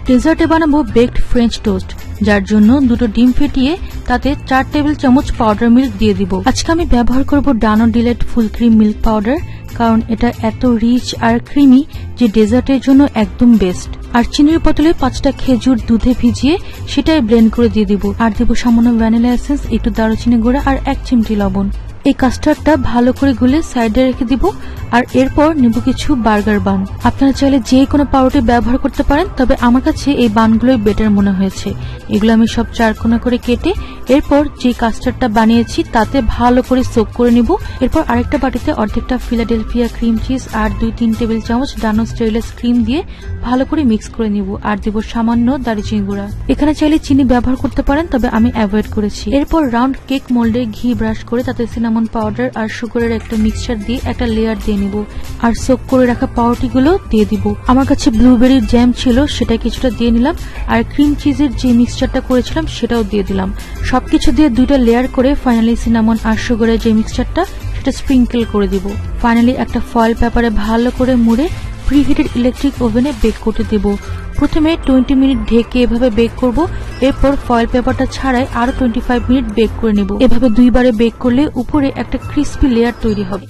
ডেজার্টে বানাবো baked French toast, যার জন্য দুটো ডিম ফেটিয়ে তাতে 4 টেবিল চামচ পাউডার মিল্ক দিয়ে দিব। আজকে আমি ব্যবহার করব Dano delight full cream milk powder, কারণ এটা এত রিচ আর ক্রিমি যে ডেজার্টের জন্য একদম বেস্ট। আর চিনির বোতলে 5টা খেজুর দুধে ভিজিয়ে সেটাই ব্লেন্ড করে দিয়ে দিব। আর দিব সামান্য ভ্যানিলা এসেন্স, একটু দারুচিনি গুঁড়া আর 1 চিমটি লবণ। এই কাস্টার্ডটা ভালো করে গুলে সাইডে রেখে দিব। আর এরপর নিব কিছু বার্গার বান। আপনারা চাইলে যে কোনো পাউরুটি ব্যবহার করতে পারেন, তবে আমার কাছে এই বানগুলোই বেটার মনে হয়েছে। এগুলো আমি সব 4 কোনা করে কেটে এরপর যে কাস্টার্ডটা বানিয়েছি তাতে ভালো করে সোক করে নিব। এরপর আরেকটা বাটিতে অর্ধেকটা ফিলাডেলফিয়া ক্রিম চিজ আর 2-3 টেবিল চামচ ডানো স্টেইনলেস ক্রিম দিয়ে ভালো করে মিক্স করে নিব। আর দিব সামান্য দারুচিনি গুঁড়া। এখানে চাইলে চিনি ব্যবহার করতে পারেন, তবে আমি অ্যাভয়েড করেছি। এরপর রাউন্ড কেক মোল্ডে ঘি ব্রাশ করে তাতে সিনামন পাউডার আর সুগারের একটা মিক্সচার দিয়ে একটা লেয়ার দিয়ে নিব। আর সোক করে রাখা পাউরুটি গুলো দিয়ে দিব। আমার কাছে ব্লুবেরির জ্যাম ছিল, সেটা কিছুটা দিয়ে নিলাম। আর ক্রিম চিজের যে মিক্সচারটা করেছিলাম সেটাও দিয়ে দিলাম। সবকিছু দিয়ে 2টা লেয়ার করে ফাইনালি সিনামন আর সুগারের যে মিক্সচারটা সেটা স্প্রিঙ্কেল করে দিব। ফাইনালি একটা ফয়েল পেপারে ভালো করে মুড়ে প্রিহিটেড ইলেকট্রিক ওভেনে বেক করতে দেব। প্রথমে 20 মিনিট ঢেকে এভাবে বেক করব। এরপর ফয়েল পেপারটা ছাড়াই আরো 25 মিনিট বেক করে নেব। এভাবে 2 বারে বেক করলে উপরে একটা ক্রিস্পি লেয়ার তৈরি হবে।